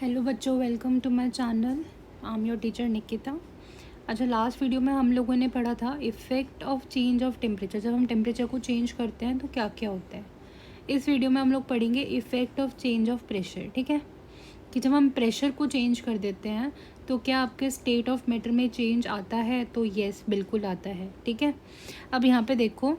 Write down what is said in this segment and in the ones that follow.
Hello बच्चों, welcome to my channel. I am your teacher Nikita. अच्छा, last video में हम लोगों ने पढ़ा था effect of change of temperature. जब हम टेम्परेचर को चेंज करते हैं तो क्या क्या होता है। इस वीडियो में हम लोग पढ़ेंगे effect of change of pressure. ठीक है, कि जब हम प्रेशर को चेंज कर देते हैं तो क्या आपके स्टेट ऑफ मैटर में चेंज आता है। तो येस, बिल्कुल आता है। ठीक है, अब यहाँ पे देखो,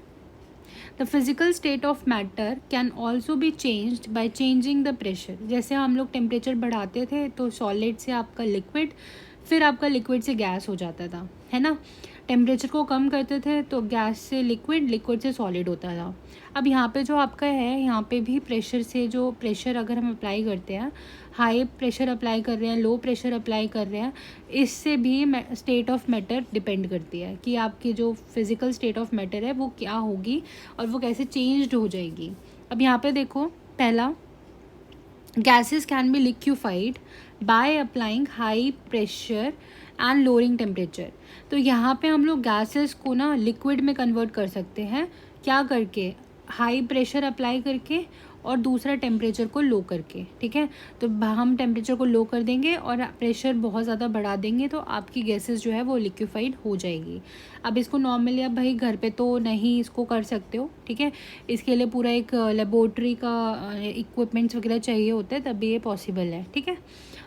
the physical state of matter can also be changed by changing the pressure. जैसे हम लोग टेम्परेचर बढ़ाते थे तो सॉलिड से आपका लिक्विड, फिर आपका लिक्विड से गैस हो जाता था, है ना। टेम्परेचर को कम करते थे तो गैस से लिक्विड, लिक्विड से सॉलिड होता था। अब यहाँ पे जो आपका है, यहाँ पे भी प्रेशर से, जो प्रेशर अगर हम अप्लाई करते हैं, हाई प्रेशर अप्लाई कर रहे हैं, लो प्रेशर अप्लाई कर रहे हैं, इससे भी स्टेट ऑफ मैटर डिपेंड करती है कि आपकी जो फिज़िकल स्टेट ऑफ मैटर है वो क्या होगी और वो कैसे चेंज्ड हो जाएगी। अब यहाँ पे देखो, पहला, gases can be liquefied by applying high pressure and lowering temperature। तो यहाँ पे हम लोग गैसेस को ना लिक्विड में कन्वर्ट कर सकते हैं, क्या करके, हाई प्रेशर अप्लाई करके और दूसरा टेम्परेचर को लो करके। ठीक है, तो हम टेम्परेचर को लो कर देंगे और प्रेशर बहुत ज़्यादा बढ़ा देंगे तो आपकी गैसेस जो है वो लिक्विफाइड हो जाएगी। अब इसको नॉर्मली आप भाई घर पे तो नहीं इसको कर सकते हो, ठीक है, इसके लिए पूरा एक लेबोरेटरी का इक्विपमेंट्स वगैरह चाहिए होता है, तभी ये पॉसिबल है। ठीक है,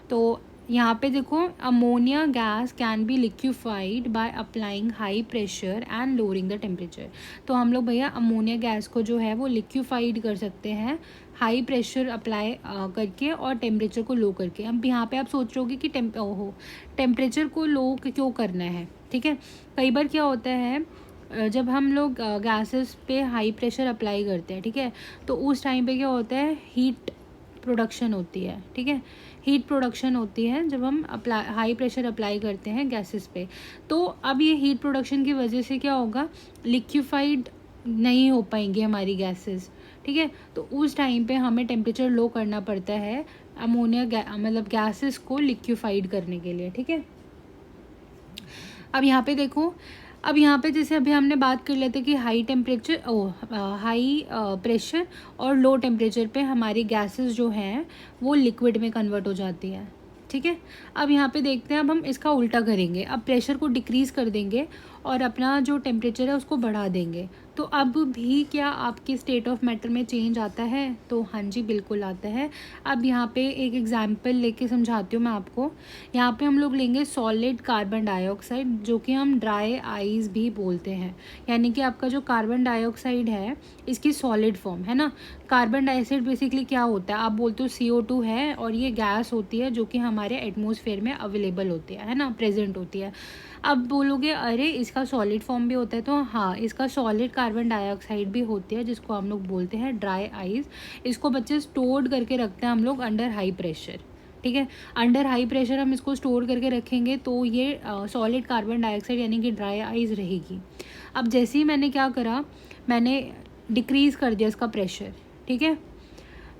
तो यहाँ पे देखो, ammonia gas can be liquefied by applying high pressure and lowering the temperature. तो हम लोग भैया अमोनिया गैस को जो है वो लिक्विफाइड कर सकते हैं हाई प्रेशर अप्लाई करके और टेम्परेचर को लो करके। अब यहाँ पे आप सोच रहे होगे कि टेम्परेचर को लो क्यों करना है। ठीक है, कई बार क्या होता है, जब हम लोग गैसेस पे हाई प्रेशर अप्लाई करते हैं, ठीक है, तो उस टाइम पे क्या होता है, हीट प्रोडक्शन होती है। ठीक है, हीट प्रोडक्शन होती है जब हम हाई प्रेशर अप्लाई करते हैं गैसेस पे। तो अब ये हीट प्रोडक्शन की वजह से क्या होगा, लिक्विफाइड नहीं हो पाएंगी हमारी गैसेस। ठीक है, तो उस टाइम पे हमें टेम्परेचर लो करना पड़ता है अमोनिया मतलब गैसेस को लिक्विफाइड करने के लिए। ठीक है, अब यहाँ पे देखो, अब यहाँ पे जैसे अभी हमने बात कर लेते कि हाई प्रेशर और लो टेम्परेचर पे हमारी गैसेस जो हैं वो लिक्विड में कन्वर्ट हो जाती है। ठीक है, अब यहाँ पे देखते हैं, अब हम इसका उल्टा करेंगे, अब प्रेशर को डिक्रीज़ कर देंगे और अपना जो टेम्परेचर है उसको बढ़ा देंगे। तो अब भी क्या आपके स्टेट ऑफ मैटर में चेंज आता है। तो हाँ जी, बिल्कुल आता है। अब यहाँ पे एक एग्जांपल लेके समझाती हूँ मैं आपको। यहाँ पे हम लोग लेंगे सॉलिड कार्बन डाइऑक्साइड, जो कि हम ड्राई आइस भी बोलते हैं, यानी कि आपका जो कार्बन डाइऑक्साइड है इसकी सॉलिड फॉर्म है ना। कार्बन डाइऑक्साइड बेसिकली क्या होता है, आप बोलते हो CO2 है, और ये गैस होती है जो कि हमारे एटमॉस्फेयर में अवेलेबल होती है ना, प्रेजेंट होती है। अब बोलोगे अरे इसका सॉलिड फॉर्म भी होता है, तो हाँ, इसका सॉलिड कार्बन डाइऑक्साइड भी होती है जिसको हम लोग बोलते हैं ड्राई आइस। इसको बच्चे स्टोर्ड करके रखते हैं हम लोग अंडर हाई प्रेशर। ठीक है, अंडर हाई प्रेशर हम इसको स्टोर करके रखेंगे तो ये सॉलिड कार्बन डाइऑक्साइड यानी कि ड्राई आइस रहेगी। अब जैसे ही मैंने क्या करा, मैंने डिक्रीज़ कर दिया इसका प्रेशर। ठीक है,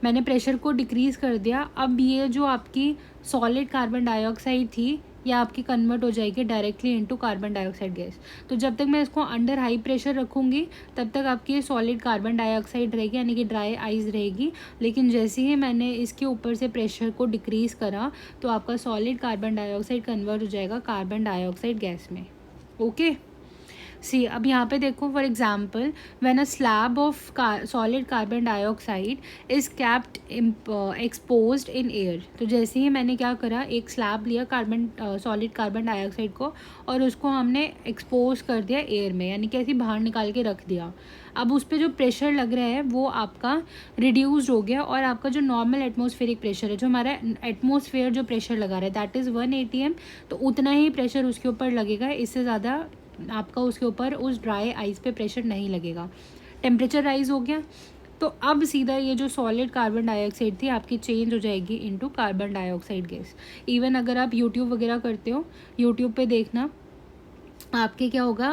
मैंने प्रेशर को डिक्रीज़ कर दिया। अब ये जो आपकी सॉलिड कार्बन डाइऑक्साइड थी या आपकी कन्वर्ट हो जाएगी directly into carbon dioxide gas. तो जब तक मैं इसको अंडर हाई प्रेशर रखूँगी तब तक आपकी ये सॉलिड कार्बन डाइऑक्साइड रहेगी यानी कि ड्राई आइस रहेगी। लेकिन जैसे ही मैंने इसके ऊपर से प्रेशर को डिक्रीज़ करा तो आपका सॉलिड कार्बन डाइऑक्साइड कन्वर्ट हो जाएगा कार्बन डाइऑक्साइड गैस में। ओके, सी, अब यहाँ पे देखो, for example, when a slab of solid carbon dioxide is kept exposed in air. तो जैसे ही मैंने क्या करा, एक स्लैब लिया सॉलिड कार्बन डाइऑक्साइड को और उसको हमने एक्सपोज कर दिया एयर में, यानी कि ऐसे बाहर निकाल के रख दिया। अब उस पर जो प्रेशर लग रहा है वो आपका रिड्यूस्ड हो गया और आपका जो नॉर्मल एटमॉस्फेरिक प्रेशर है, जो हमारा एटमॉस्फेयर जो प्रेशर लगा रहा है दैट इज़ 1 ATM, तो उतना ही प्रेशर उसके ऊपर लगेगा, इससे ज़्यादा आपका उसके ऊपर उस ड्राई आइस पे प्रेशर नहीं लगेगा। टेम्परेचर राइज हो गया, तो अब सीधा ये जो सॉलिड कार्बन डाइऑक्साइड थी आपकी चेंज हो जाएगी into carbon dioxide gas. Even अगर आप यूट्यूब वगैरह करते हो, यूट्यूब पे देखना आपके क्या होगा,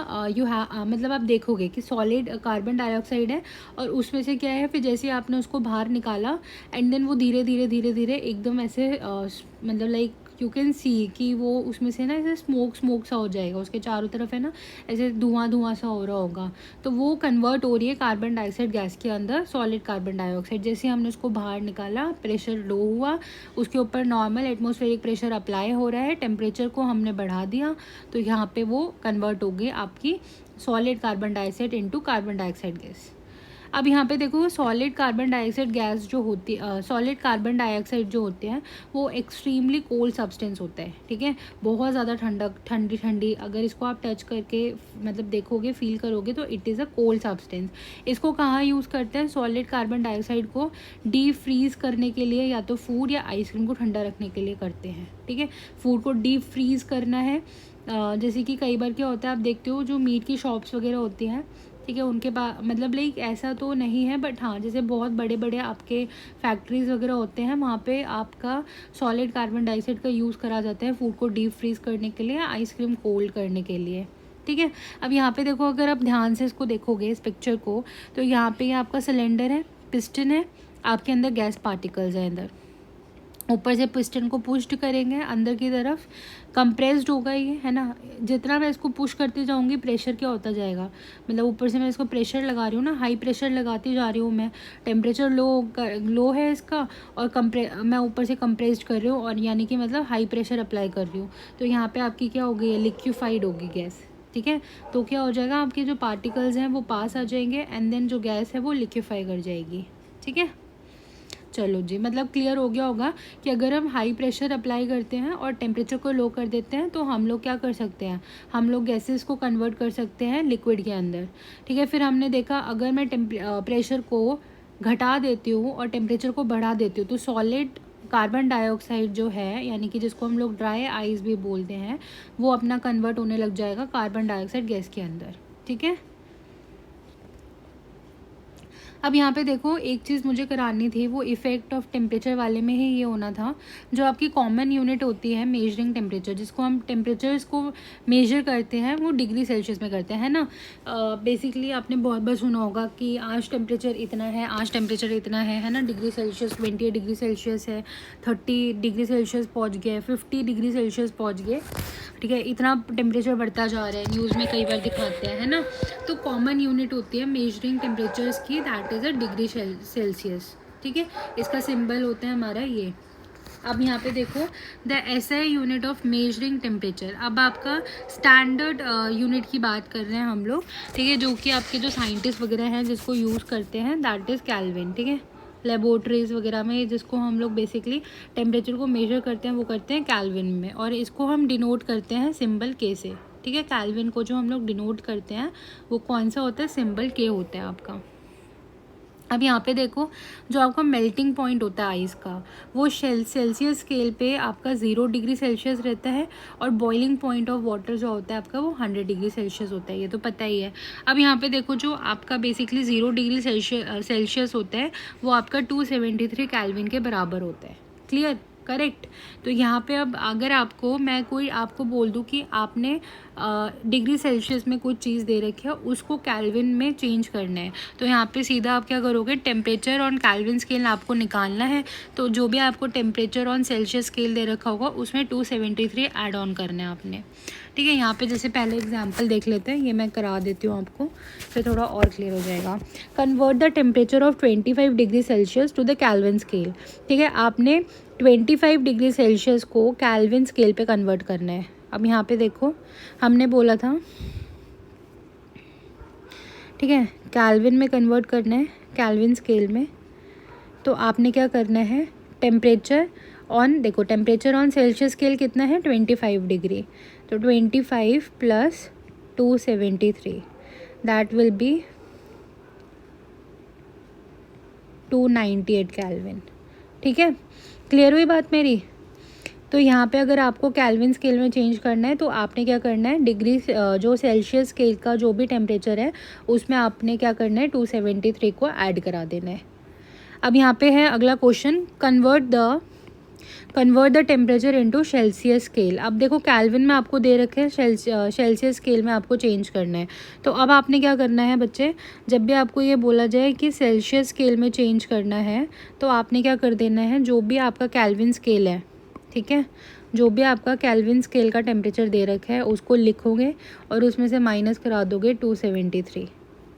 मतलब आप देखोगे कि सॉलिड कार्बन डाइऑक्साइड है और उसमें से क्या है, फिर जैसे आपने उसको बाहर निकाला एंड देन वो धीरे धीरे धीरे धीरे एकदम ऐसे मतलब लाइक यू कैन सी कि वो उसमें से ना ऐसे स्मोक सा हो जाएगा, उसके चारों तरफ है ना ऐसे धुआं सा हो रहा होगा, तो वो कन्वर्ट हो रही है कार्बन डाइऑक्साइड गैस के अंदर सॉलिड कार्बन डाइऑक्साइड। जैसे हमने उसको बाहर निकाला, प्रेशर लो हुआ, उसके ऊपर नॉर्मल एटमॉस्फेरिक प्रेशर अप्लाई हो रहा है, टेम्परेचर को हमने बढ़ा दिया, तो यहाँ पे वो कन्वर्ट हो गई आपकी solid carbon dioxide into carbon dioxide gas. अब यहाँ पे देखो सॉलिड कार्बन डाइऑक्साइड गैस जो होती सॉलिड कार्बन डाइऑक्साइड जो होते हैं वो एक्सट्रीमली कोल्ड सब्सटेंस होता है, ठीक है, बहुत ज़्यादा ठंडी अगर इसको आप टच करके मतलब देखोगे फील करोगे तो it is a cold substance. इसको कहाँ यूज़ करते हैं, सॉलिड कार्बन डाइऑक्साइड को डीप फ्रीज़ करने के लिए या तो फूड या आइसक्रीम को ठंडा रखने के लिए करते हैं, ठीक है। फूड को डीप फ्रीज़ करना है, जैसे कि कई बार क्या होता है आप देखते हो जो मीट की शॉप्स वगैरह होती हैं, ठीक है, उनके पास मतलब लाइक ऐसा तो नहीं है बट हाँ जैसे बहुत बड़े बड़े आपके फैक्ट्रीज़ वगैरह होते हैं वहाँ पे आपका सॉलिड कार्बन डाइऑक्साइड का यूज़ करा जाता है फूड को डीप फ्रीज़ करने के लिए, आइसक्रीम कोल्ड करने के लिए, ठीक है। अब यहाँ पे देखो अगर आप ध्यान से इसको देखोगे इस पिक्चर को, तो यहाँ पे आपका सिलेंडर है, पिस्टन है, आपके अंदर गैस पार्टिकल्स हैं अंदर, ऊपर से पिस्टन को पुश्ड करेंगे अंदर की तरफ, कंप्रेस्ड होगा ये, है ना। जितना मैं इसको पुश करती जाऊंगी प्रेशर क्या होता जाएगा, मतलब ऊपर से मैं इसको प्रेशर लगा रही हूँ ना, हाई प्रेशर लगाती जा रही हूँ मैं, टेम्परेचर लो है इसका और मैं ऊपर से कंप्रेस्ड कर रही हूँ और यानी कि मतलब हाई प्रेशर अप्लाई कर रही हूँ, तो यहाँ पे आपकी क्या होगी, लिक्विफाइड होगी गैस, ठीक है। तो क्या हो जाएगा, आपके जो पार्टिकल्स हैं वो पास आ जाएंगे एंड देन जो गैस है वो लिक्विफाई कर जाएगी, ठीक है। चलो जी, मतलब क्लियर हो गया होगा कि अगर हम हाई प्रेशर अप्लाई करते हैं और टेम्परेचर को लो कर देते हैं तो हम लोग क्या कर सकते हैं, हम लोग गैसेस को कन्वर्ट कर सकते हैं लिक्विड के अंदर, ठीक है। फिर हमने देखा अगर मैं प्रेशर को घटा देती हूँ और टेम्परेचर को बढ़ा देती हूँ तो सॉलिड कार्बन डाइऑक्साइड जो है यानी कि जिसको हम लोग ड्राई आइस भी बोलते हैं वो अपना कन्वर्ट होने लग जाएगा कार्बन डाइऑक्साइड गैस के अंदर, ठीक है। अब यहाँ पे देखो एक चीज़ मुझे करानी थी, वो इफ़ेक्ट ऑफ टेम्परेचर वाले में ही ये होना था, जो आपकी कॉमन यूनिट होती है मेजरिंग टेम्परेचर, जिसको हम टेम्परेचर्स को मेजर करते हैं वो डिग्री सेल्सियस में करते हैं ना। बेसिकली आपने बहुत बार सुना होगा कि आज टेम्परेचर इतना है, आज टेम्परेचर इतना है ना, डिग्री सेल्सियस 28 डिग्री सेल्सियस है, 30 डिग्री सेल्सियस पहुँच गए, 50 डिग्री सेल्सियस पहुँच गए, ठीक है, इतना टेम्परेचर बढ़ता जा रहा है, न्यूज़ में कई बार दिखाते हैं, है ना। तो कॉमन यूनिट होती है मेजरिंग टेम्परेचर्स की, that is a degree Celsius, ठीक है। इसका सिंबल होता है हमारा ये। अब यहाँ पे देखो the SI unit of measuring temperature, अब आपका स्टैंडर्ड यूनिट की बात कर रहे हैं हम लोग, ठीक है, जो कि आपके जो साइंटिस्ट वगैरह हैं जिसको यूज़ करते हैं दैट इज़ केल्विन, ठीक है। लेबोरेटरीज़ वगैरह में जिसको हम लोग बेसिकली टेम्परेचर को मेजर करते हैं वो करते हैं केल्विन में, और इसको हम डिनोट करते हैं सिंबल के से, ठीक है। केल्विन को जो हम लोग डिनोट करते हैं वो कौन सा होता है, सिंबल के होता है आपका। अब यहाँ पे देखो जो आपका मेल्टिंग पॉइंट होता है आइस का वो सेल्सियस स्केल पे आपका 0 डिग्री सेल्सियस रहता है, और बॉइलिंग पॉइंट ऑफ वाटर जो होता है आपका वो 100 डिग्री सेल्सियस होता है, ये तो पता ही है। अब यहाँ पे देखो जो आपका बेसिकली 0 डिग्री सेल्सियस होता है वो आपका 273 केल्विन के बराबर होता है, क्लियर, करेक्ट। तो यहाँ पे अब अगर आपको बोल दूँ कि आपने डिग्री सेल्सियस में कुछ चीज़ दे रखी है उसको केल्विन में चेंज करना है, तो यहाँ पे सीधा आप क्या करोगे, टेम्परेचर ऑन केल्विन स्केल आपको निकालना है, तो जो भी आपको टेम्परेचर ऑन सेल्सियस स्केल दे रखा होगा उसमें 273 ऐड ऑन करना है आपने, ठीक है। यहाँ पे जैसे पहले एग्जांपल देख लेते हैं, ये मैं करा देती हूँ आपको, फिर थोड़ा और क्लियर हो जाएगा। Convert the temperature of 25 degree Celsius to the Kelvin scale, ठीक है, आपने 25 डिग्री सेल्सियस को केल्विन स्केल पे कन्वर्ट करना है। अब यहाँ पे देखो हमने बोला था, ठीक है, केल्विन में कन्वर्ट करना है, केल्विन स्केल में, तो आपने क्या करना है, टेम्परेचर ऑन सेल्सियस स्केल कितना है 25 डिग्री, तो 25 plus 273 that will be 298 kelvin, ठीक है, क्लियर हुई बात मेरी। तो यहाँ पे अगर आपको केल्विन स्केल में चेंज करना है तो आपने क्या करना है, डिग्री जो सेल्सियस स्केल का जो भी टेम्परेचर है उसमें आपने क्या करना है 273 को ऐड करा देना है। अब यहाँ पे है अगला question, convert the temperature into Celsius scale. अब देखो केल्विन में आपको दे रखे हैं, सेल्सियस स्केल में आपको चेंज करना है, तो अब आपने क्या करना है बच्चे, जब भी आपको ये बोला जाए कि सेल्सियस स्केल में चेंज करना है तो आपने क्या कर देना है, जो भी आपका केल्विन स्केल है, ठीक है, जो भी आपका केल्विन स्केल का टेम्परेचर दे रखा है उसको लिखोगे और उसमें से माइनस करा दोगे 273।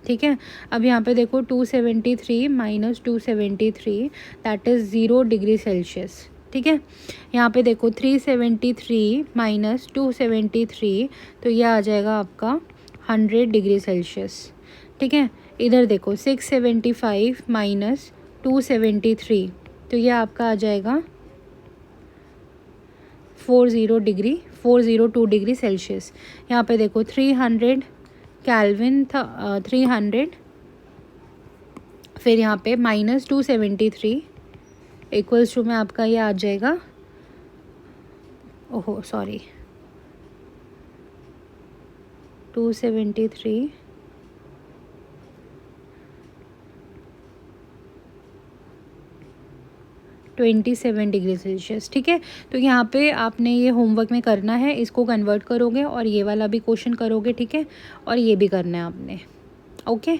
ठीक है, अब यहाँ पे देखो 273 minus 273 that is 0 degree Celsius. ठीक है, यहाँ पे देखो 373 माइनस 273 तो यह आ जाएगा आपका 100 डिग्री सेल्सियस। ठीक है, इधर देखो 675 माइनस 273 तो यह आपका आ जाएगा 402 डिग्री सेल्सियस। यहाँ पे देखो 300 केल्विन था, 300 फिर यहाँ पे माइनस 273 इक्वल्स टू में आपका ये आ जाएगा, ओहो सॉरी 273 27 डिग्री सेल्सियस। ठीक है, तो यहाँ पे आपने ये होमवर्क में करना है, इसको कन्वर्ट करोगे और ये वाला भी क्वेश्चन करोगे। ठीक है, और ये भी करना है आपने। ओके,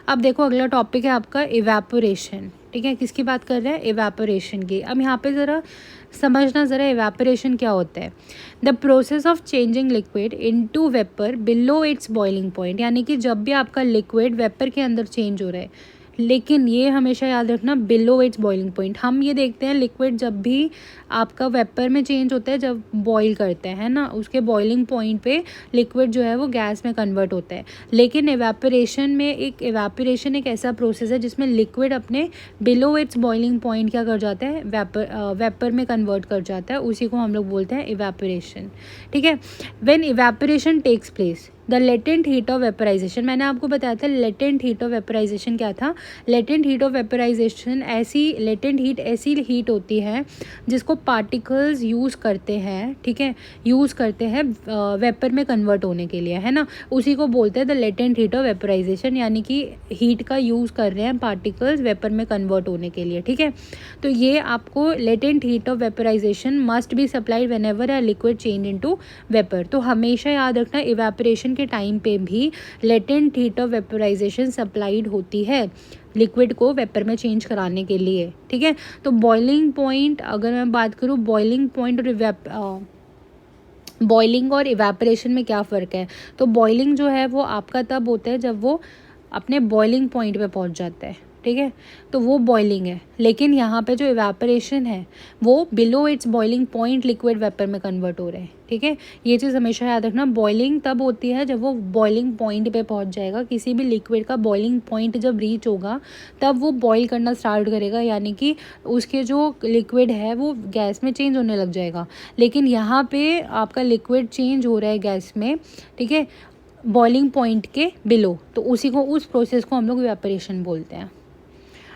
अब देखो अगला टॉपिक है आपका इवेपोरेशन। ठीक है, किसकी बात कर रहे हैं? इवेपोरेशन की। अब यहाँ पे ज़रा समझना ज़रा इवेपोरेशन क्या होता है। The process of changing liquid into vapour below it's boiling point, यानी कि जब भी आपका लिक्विड वेपर के अंदर चेंज हो रहा है, लेकिन ये हमेशा याद रखना बिलो इट्स बॉइलिंग पॉइंट। हम ये देखते हैं लिक्विड जब भी आपका वेपर में चेंज होता है, जब बॉईल करते हैं ना, उसके बॉइलिंग पॉइंट पे लिक्विड जो है वो गैस में कन्वर्ट होता है। लेकिन इवेपोरेशन एक ऐसा प्रोसेस है जिसमें लिक्विड अपने बिलो इट्स बॉइलिंग पॉइंट क्या कर जाता है, वेपर में कन्वर्ट कर जाता है। उसी को हम लोग बोलते हैं इवेपोरेशन। ठीक है, when evaporation takes place the latent heat of vaporisation, मैंने आपको बताया था लेटेंट हीट ऑफ वेपराइजेशन क्या था। लेटेंट हीट ऑफ वेपराइजेशन ऐसी हीट होती है जिसको पार्टिकल्स यूज़ करते हैं। ठीक है, यूज़ करते हैं वेपर में कन्वर्ट होने के लिए, है ना, उसी को बोलते हैं the latent heat of vaporisation, यानी कि हीट का यूज़ कर रहे हैं पार्टिकल्स वेपर में कन्वर्ट होने के लिए। ठीक है, तो ये आपको latent heat of vaporisation must be supplied whenever a liquid change into vapour. तो हमेशा याद रखना इवेपोरेशन के टाइम पे भी latent heat of vaporisation supplied होती है लिक्विड को वेपर में चेंज कराने के लिए। ठीक है, तो बॉइलिंग पॉइंट, अगर मैं बात करूँ बॉइलिंग पॉइंट और बॉइलिंग और इवेपोरेशन में क्या फ़र्क है, तो बॉइलिंग जो है वो आपका तब होता है जब वो अपने बॉइलिंग पॉइंट पे पहुंच जाता है। ठीक है, तो वो बॉइलिंग है। लेकिन यहाँ पे जो इवेपोरेशन है वो below it's boiling point liquid vapour में कन्वर्ट हो रहे हैं। ठीक है, ये चीज़ हमेशा याद रखना। बॉइलिंग तब होती है जब वो बॉइलिंग पॉइंट पे पहुंच जाएगा। किसी भी लिक्विड का बॉइलिंग पॉइंट जब रीच होगा तब वो बॉईल करना स्टार्ट करेगा, यानी कि उसके जो लिक्विड है वो गैस में चेंज होने लग जाएगा। लेकिन यहाँ पे आपका लिक्विड चेंज हो रहा है गैस में, ठीक है, बॉइलिंग पॉइंट के बिलो, तो उस प्रोसेस को हम लोग इवेपोरेशन बोलते हैं।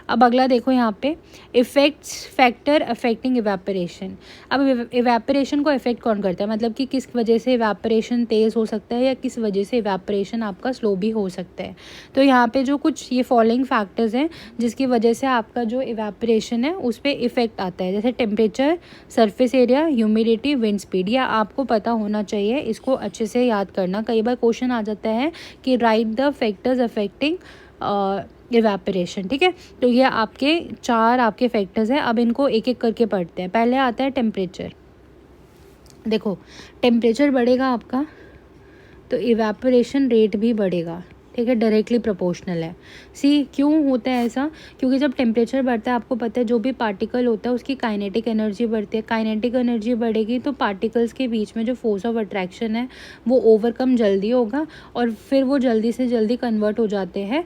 अब अगला देखो यहाँ पे फैक्टर अफेक्टिंग इवेपोरेशन। अब इवेपोरेशन को अफेक्ट कौन करता है, मतलब कि किस वजह से इवेपोरेशन तेज़ हो सकता है या किस वजह से इवेपोरेशन आपका स्लो भी हो सकता है। तो यहाँ पे जो कुछ ये फॉलोइंग फैक्टर्स हैं जिसकी वजह से आपका जो इवेपोरेशन है उस पर इफेक्ट आता है, जैसे temperature, surface area, humidity, wind speed. या आपको पता होना चाहिए, इसको अच्छे से याद करना। कई बार क्वेश्चन आ जाता है कि right the factors affecting evaporation. ठीक है, तो ये आपके 4 आपके फैक्टर्स हैं। अब इनको एक एक करके पढ़ते हैं। पहले आता है टेम्परेचर। देखो टेम्परेचर बढ़ेगा आपका तो इवेपोरेशन रेट भी बढ़ेगा। ठीक है, डायरेक्टली प्रोपोर्शनल है। क्यों होता है ऐसा, क्योंकि जब टेम्परेचर बढ़ता है आपको पता है जो भी पार्टिकल होता है उसकी काइनेटिक एनर्जी बढ़ती है। काइनेटिक एनर्जी बढ़ेगी तो पार्टिकल्स के बीच में जो फोर्स ऑफ अट्रैक्शन है वो ओवरकम जल्दी होगा और फिर वो जल्दी से जल्दी कन्वर्ट हो जाते हैं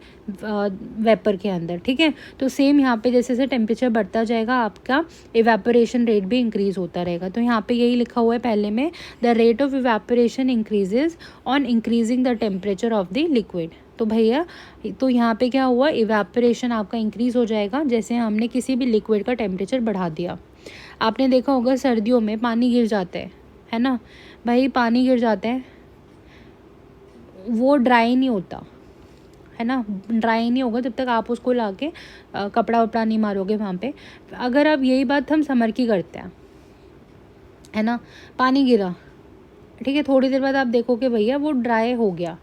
वेपर के अंदर। ठीक है, तो सेम यहाँ पे जैसे जैसे टेम्परेचर बढ़ता जाएगा आपका इवेपोरेशन रेट भी इंक्रीज होता रहेगा। तो यहाँ पे यही लिखा हुआ है पहले में, the rate of evaporation increases on increasing the temperature of the liquid. तो भैया तो यहाँ पे क्या हुआ, इवेपोरेशन आपका इंक्रीज हो जाएगा जैसे हमने किसी भी लिक्विड का टेम्परेचर बढ़ा दिया। आपने देखा होगा सर्दियों में पानी गिर जाता है ना भाई, पानी गिर जाता है, वो ड्राई नहीं होता है ना, ड्राई नहीं होगा जब तक आप उसको लाके कपड़ा वपड़ा नहीं मारोगे वहाँ पे। अगर अब यही बात हम समर की करते हैं, है ना, पानी गिरा, ठीक है, थोड़ी देर बाद आप देखोगे भैया वो ड्राई हो गया,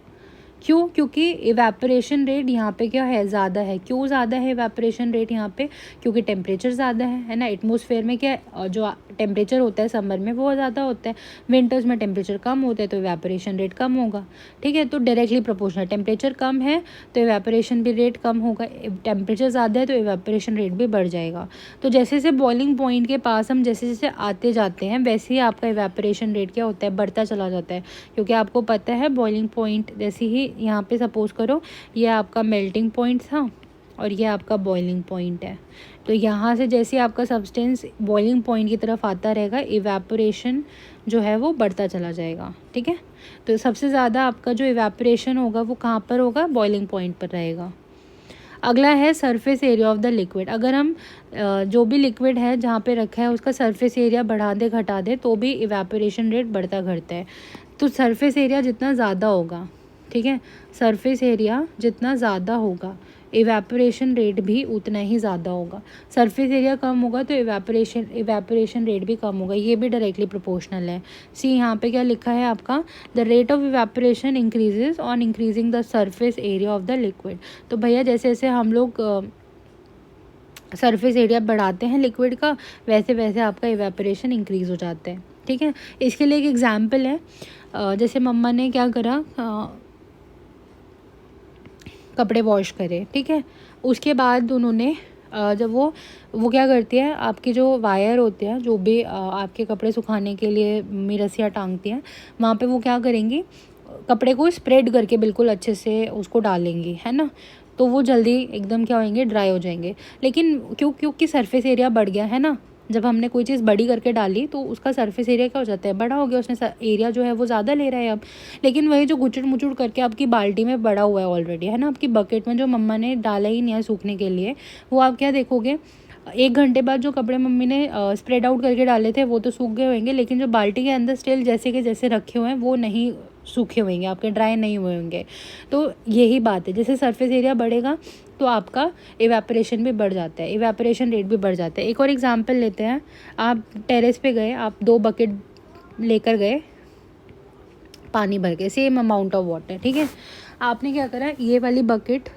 क्यों? क्योंकि इवेपोरेशन रेट यहाँ पे क्या है, ज़्यादा है। क्यों ज़्यादा है इवेपोरेशन रेट यहाँ पे? क्योंकि टेम्परेचर ज़्यादा है ना। एटमॉस्फेयर में क्या जो टेम्परेचर होता है समर में वो ज़्यादा होता है, विंटर्स में टेम्परेचर कम होता है, तो इवेपोरेशन रेट कम होगा। ठीक है, तो डायरेक्टली प्रोपोर्शनल, टेम्परेचर कम है तो इवेपोरेशन भी रेट कम होगा, टेम्परेचर ज़्यादा है तो इवेपोरेशन रेट भी बढ़ जाएगा। तो जैसे जैसे बॉइलिंग पॉइंट के पास हम जैसे जैसे आते जाते हैं वैसे ही आपका इवेपोरेशन रेट क्या होता है, बढ़ता चला जाता है। क्योंकि आपको पता है बॉइलिंग पॉइंट जैसे ही यहाँ पे सपोज करो ये आपका मेल्टिंग पॉइंट था और ये आपका बॉइलिंग पॉइंट है, तो यहाँ से जैसे आपका सब्सटेंस बॉइलिंग पॉइंट की तरफ आता रहेगा इवेपोरेशन जो है वो बढ़ता चला जाएगा। ठीक है, तो सबसे ज़्यादा आपका जो इवेपोरेशन होगा वो कहाँ पर होगा, बॉइलिंग पॉइंट पर रहेगा। अगला है surface area of the liquid. अगर हम जो भी लिक्विड है जहाँ पे रखा है उसका सरफेस एरिया बढ़ा दे घटा दे तो भी इवेपोरेशन रेट बढ़ता घटता है। तो सरफेस एरिया जितना ज़्यादा होगा, ठीक है, सरफेस एरिया जितना ज़्यादा होगा इवेपोरेशन रेट भी उतना ही ज़्यादा होगा। सरफेस एरिया कम होगा तो इवेपोरेशन रेट भी कम होगा, ये भी डायरेक्टली प्रोपोर्शनल है। सी यहाँ पे क्या लिखा है आपका, the rate of evaporation increases on increasing the surface area of the liquid. तो भैया जैसे जैसे हम लोग सरफेस एरिया बढ़ाते हैं लिक्विड का वैसे वैसे आपका इवेपोरेशन इंक्रीज़ हो जाता है। ठीक है, इसके लिए एक एग्जांपल है, जैसे मम्मा ने क्या करा, कपड़े वॉश करे, ठीक है, उसके बाद उन्होंने जब वो क्या करती है, आपकी जो वायर होते हैं जो भी आपके कपड़े सुखाने के लिए मिरसियाँ टांगती हैं वहाँ पे वो क्या करेंगी, कपड़े को स्प्रेड करके बिल्कुल अच्छे से उसको डालेंगी, है ना, तो वो जल्दी एकदम क्या होंगे, ड्राई हो जाएंगे। लेकिन क्योंकि सरफेस एरिया बढ़ गया है ना, जब हमने कोई चीज़ बड़ी करके डाली तो उसका सरफेस एरिया क्या हो जाता है, बड़ा हो गया, उसने एरिया जो है वो ज़्यादा ले रहा है अब। लेकिन वही जो गुचड़ मुचुड़ करके आपकी बाल्टी में बड़ा हुआ है ऑलरेडी, है ना, आपकी बकेट में जो मम्मा ने डाला ही नहीं है सूखने के लिए, वो आप क्या देखोगे, 1 घंटे बाद जो कपड़े मम्मी ने स्प्रेड आउट करके डाले थे वो तो सूख गए होंगे, लेकिन जो बाल्टी के अंदर स्टिल जैसे के जैसे रखे हुए हैं वो नहीं सूखे होंगे, आपके ड्राई नहीं हुए होंगे। तो यही बात है, जैसे सरफेस एरिया बढ़ेगा तो आपका इवेपोरेशन भी बढ़ जाता है, इवेपोरेशन रेट भी बढ़ जाता है। एक और एग्जांपल लेते हैं, आप टेरेस पे गए, आप 2 बकेट लेकर गए पानी भर के, सेम अमाउंट ऑफ वाटर, ठीक है, आपने क्या करा, ये वाली बकेट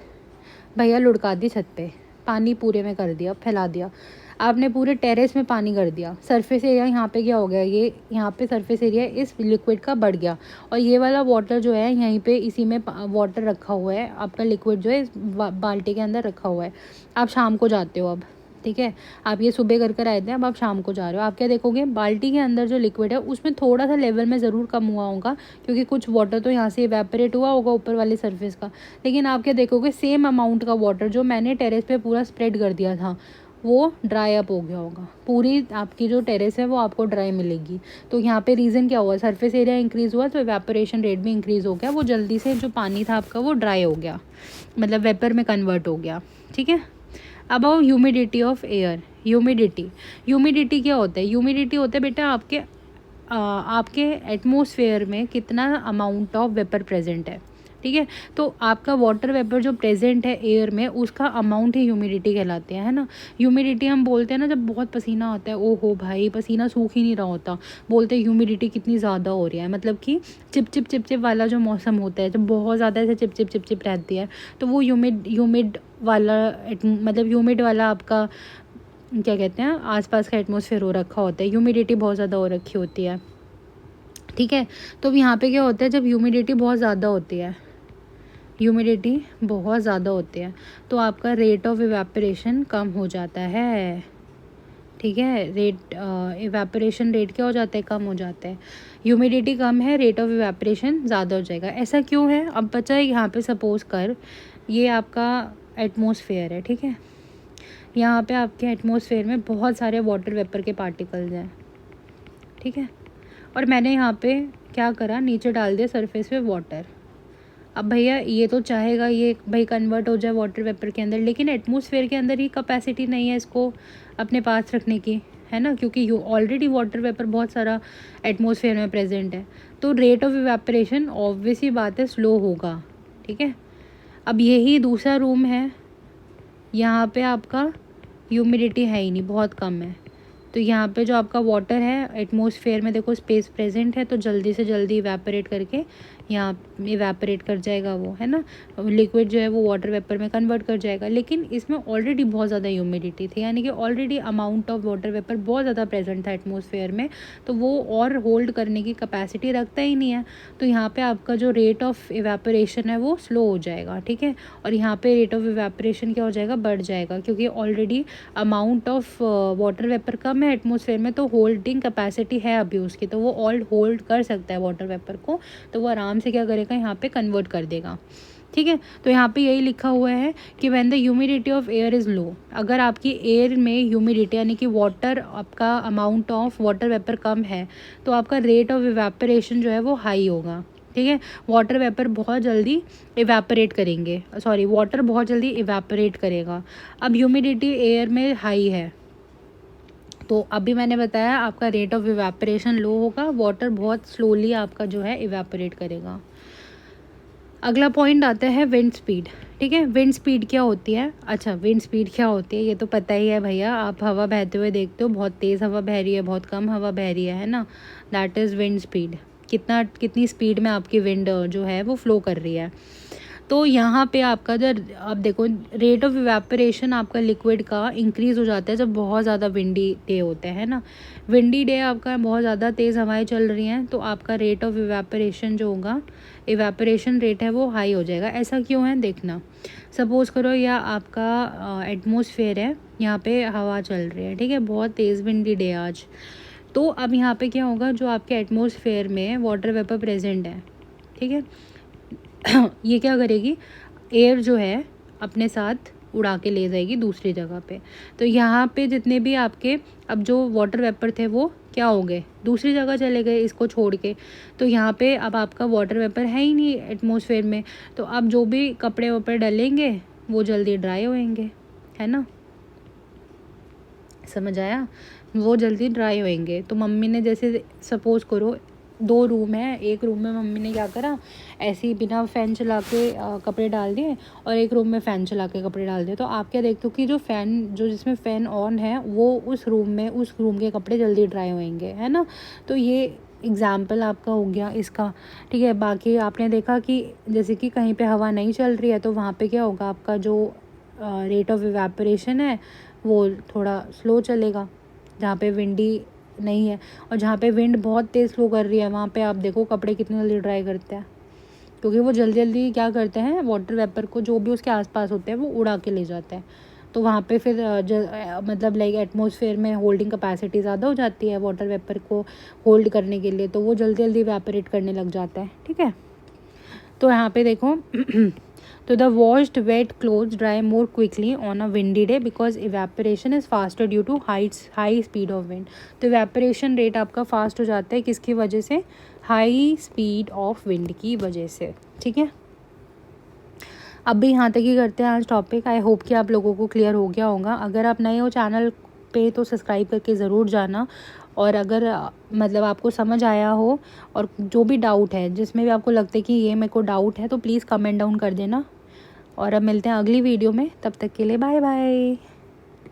भैया लुढ़का दी छत पे, पानी पूरे में कर दिया, फैला दिया, आपने पूरे टेरेस में पानी कर दिया, सरफेस एरिया यहाँ पे क्या हो गया, ये यहाँ पे सरफेस एरिया इस लिक्विड का बढ़ गया, और ये वाला वाटर जो है यहीं पे इसी में वाटर रखा हुआ है, आपका लिक्विड जो है इस बाल्टी के अंदर रखा हुआ है। आप शाम को जाते हो अब, ठीक है, आप ये सुबह कर आए थे, अब आप शाम को जा रहे हो, आप क्या देखोगे, बाल्टी के अंदर जो लिक्विड है उसमें थोड़ा सा लेवल में ज़रूर कम हुआ होगा, क्योंकि कुछ वाटर तो यहाँ से इवेपोरेट हुआ होगा ऊपर वाले सरफेस का, लेकिन आप क्या देखोगे, सेम अमाउंट का वाटर जो मैंने टेरेस पे पूरा स्प्रेड कर दिया था वो ड्राई अप हो गया होगा, पूरी आपकी जो टेरेस है वो आपको ड्राई मिलेगी। तो यहाँ पे रीज़न क्या हुआ, सरफेस एरिया इंक्रीज़ हुआ तो इवेपोरेशन रेट भी इंक्रीज़ हो गया, वो जल्दी से जो पानी था आपका वो ड्राई हो गया, मतलब वेपर में कन्वर्ट हो गया। ठीक है, अब आओ ह्यूमिडिटी ऑफ एयर। ह्यूमिडिटी क्या होता है, ह्यूमिडिटी होता है बेटा आपके एटमॉस्फेयर में कितना अमाउंट ऑफ वेपर प्रेजेंट है। ठीक है, तो आपका वाटर वेपर जो प्रेजेंट है एयर में उसका अमाउंट ही ह्यूमिडिटी कहलाते हैं, है ना। ह्यूमिडिटी हम बोलते हैं ना जब बहुत पसीना आता है, ओ हो भाई पसीना सूख ही नहीं रहा होता, बोलते हैं ह्यूमिडिटी कितनी ज़्यादा हो रही है, मतलब कि चिप वाला जो मौसम होता है जब बहुत ज़्यादा ऐसे चिप रहती है तो वो ह्यूमिड वाला मतलब ह्यूमिड वाला आपका क्या कहते हैं, आसपास का एटमॉस्फेयर हो रखा होता है, ह्यूमिडिटी बहुत ज़्यादा हो रखी होती है। ठीक है, तो यहाँ पे क्या होता है, जब ह्यूमिडिटी बहुत ज़्यादा होती है तो आपका रेट ऑफ इवेपोरेशन कम हो जाता है। ठीक है, इवेपोरेशन रेट क्या हो जाता है, कम हो जाता है। ह्यूमिडिटी कम है, रेट ऑफ इवेपोरेशन ज़्यादा हो जाएगा। ऐसा क्यों है, अब बचा है यहाँ पे सपोज कर ये आपका एटमॉस्फेयर है, ठीक है, यहाँ पे आपके एटमॉस्फेयर में बहुत सारे वाटर वेपर के पार्टिकल्स हैं, ठीक है, और मैंने यहाँ पे क्या करा, नीचे डाल दिया सरफेस पे वाटर। अब भैया ये तो चाहेगा ये भाई कन्वर्ट हो जाए वाटर वेपर के अंदर, लेकिन एटमॉस्फेयर के अंदर ही कैपेसिटी नहीं है इसको अपने पास रखने की, है ना, क्योंकि ऑलरेडी वाटर वेपर बहुत सारा एटमॉस्फेयर में प्रेजेंट है, तो रेट ऑफ इवेपोरेशन ऑब्वियस ही बात है स्लो होगा। ठीक है, अब यही दूसरा रूम है, यहाँ पे आपका ह्यूमिडिटी है ही नहीं, बहुत कम है, तो यहाँ पे जो आपका वाटर है एटमॉस्फेयर में देखो स्पेस प्रेजेंट है, तो जल्दी से जल्दी इवेपोरेट करके यहाँ इवेपोरेट कर जाएगा वो, है ना, लिक्विड जो है वो वाटर वेपर में कन्वर्ट कर जाएगा। लेकिन इसमें ऑलरेडी बहुत ज़्यादा ह्यूमिडिटी थी, यानी कि already amount of water vapour बहुत ज़्यादा प्रेजेंट था एटमॉस्फेयर में, तो वो और होल्ड करने की कैपेसिटी रखता ही नहीं है। तो यहाँ पे आपका जो रेट ऑफ इवेपोरेशन है वो स्लो हो जाएगा, ठीक है। और यहाँ पे रेट ऑफ इवेपोरेशन क्या हो जाएगा, बढ़ जाएगा, क्योंकि already amount of water vapour कम है एटमॉस्फेयर में, तो होल्डिंग कैपेसिटी है अभी उसकी, तो वो ऑल होल्ड कर सकता है वाटर वेपर को, तो वो आराम से क्या करेगा, यहाँ पे कन्वर्ट कर देगा, ठीक है। तो यहाँ पे यही लिखा हुआ है कि when the humidity of air is low, अगर आपकी एयर में ह्यूमिडिटी यानी कि वाटर, आपका अमाउंट ऑफ वाटर वेपर कम है, तो आपका रेट ऑफ इवेपोरेशन जो है वो हाई होगा, ठीक है। वाटर वेपर बहुत जल्दी इवेपोरेट करेंगे, सॉरी वाटर बहुत जल्दी इवेपोरेट करेगा। अब ह्यूमिडिटी एयर में हाई है, तो अभी मैंने बताया आपका रेट ऑफ इवेपोरेशन लो होगा, वाटर बहुत स्लोली आपका जो है इवेपोरेट करेगा। अगला पॉइंट आता है विंड स्पीड, ठीक है। विंड स्पीड क्या होती है, अच्छा विंड स्पीड क्या होती है ये तो पता ही है भैया, आप हवा बहते हुए देखते हो, बहुत तेज़ हवा बह रही है, बहुत कम हवा बह रही है ना, दैट इज़ विंड स्पीड, कितनी स्पीड में आपकी विंड जो है वो फ्लो कर रही है। तो यहाँ पे आपका जब आप देखो रेट ऑफ इवेपोरेशन आपका लिक्विड का इंक्रीज़ हो जाता है जब बहुत ज़्यादा विंडी डे होते हैं ना, विंडी डे आपका बहुत ज़्यादा तेज़ हवाएं चल रही हैं, तो आपका रेट ऑफ इवेपोरेशन जो होगा, इवेपोरेशन रेट है वो हाई हो जाएगा। ऐसा क्यों है देखना, सपोज़ करो या आपका एटमॉस्फेयर है, यहाँ पे हवा चल रही है, ठीक है, बहुत तेज़ विंडी डे आज, तो अब यहाँ पे क्या होगा, जो आपके एटमॉस्फेयर में वाटर वेपर प्रेजेंट है, ठीक है, ये क्या करेगी, एयर जो है अपने साथ उड़ा के ले जाएगी दूसरी जगह पे। तो यहाँ पे जितने भी आपके अब जो वाटर वेपर थे वो क्या हो गए, दूसरी जगह चले गए इसको छोड़ के। तो यहाँ पे अब आपका वाटर वेपर है ही नहीं एटमॉस्फेयर में, तो अब जो भी कपड़े वपड़े डलेंगे वो जल्दी ड्राई होएंगे, है ना, समझ आया, वो जल्दी ड्राई होएंगे। तो मम्मी ने जैसे सपोज़ करो 2 रूम है, एक रूम में मम्मी ने क्या करा, ऐसे ही बिना फ़ैन चला के कपड़े डाल दिए, और एक रूम में फ़ैन चला के कपड़े डाल दिए। तो आप क्या देखते हो कि जो फ़ैन जो जिसमें फ़ैन ऑन है वो उस रूम के कपड़े जल्दी ड्राई होएंगे, है ना। तो ये एग्ज़ाम्पल आपका हो गया इसका, ठीक है। बाकी आपने देखा कि जैसे कि कहीं पे हवा नहीं चल रही है तो वहाँ पे क्या होगा, आपका जो रेट ऑफ इवेपोरेशन है वो थोड़ा स्लो चलेगा, जहाँ पे विंडी नहीं है। और जहाँ पे विंड बहुत तेज़ फ्लो कर रही है वहाँ पे आप देखो कपड़े कितने जल्दी ड्राई करते हैं, क्योंकि वो जल्दी जल्दी क्या करते हैं, वाटर वेपर को जो भी उसके आसपास होते हैं वो उड़ा के ले जाते हैं। तो वहाँ पे फिर मतलब लाइक एटमॉस्फेयर में होल्डिंग कैपेसिटी ज़्यादा हो जाती है वाटर वेपर को होल्ड करने के लिए, तो वो जल्दी जल्दी इवेपोरेट करने लग जाता है, ठीक है। तो यहाँ पे देखो तो the washed wet clothes dry more quickly on a windy day because evaporation is faster due to high speed of wind. तो इवेपोरेशन रेट आपका फास्ट हो जाता है किसकी वजह से, हाई स्पीड ऑफ विंड की वजह से, ठीक है। अब भी यहाँ तक ही करते हैं आज टॉपिक। आई होप कि आप लोगों को क्लियर हो गया होगा। अगर आप नए हो चैनल पे तो सब्सक्राइब करके ज़रूर जाना, और अगर मतलब आपको समझ आया हो और जो भी डाउट है जिसमें भी आपको लगता है कि ये मेरे को डाउट है तो प्लीज़ कमेंट डाउन कर देना। और अब मिलते हैं अगली वीडियो में, तब तक के लिए बाय बाय।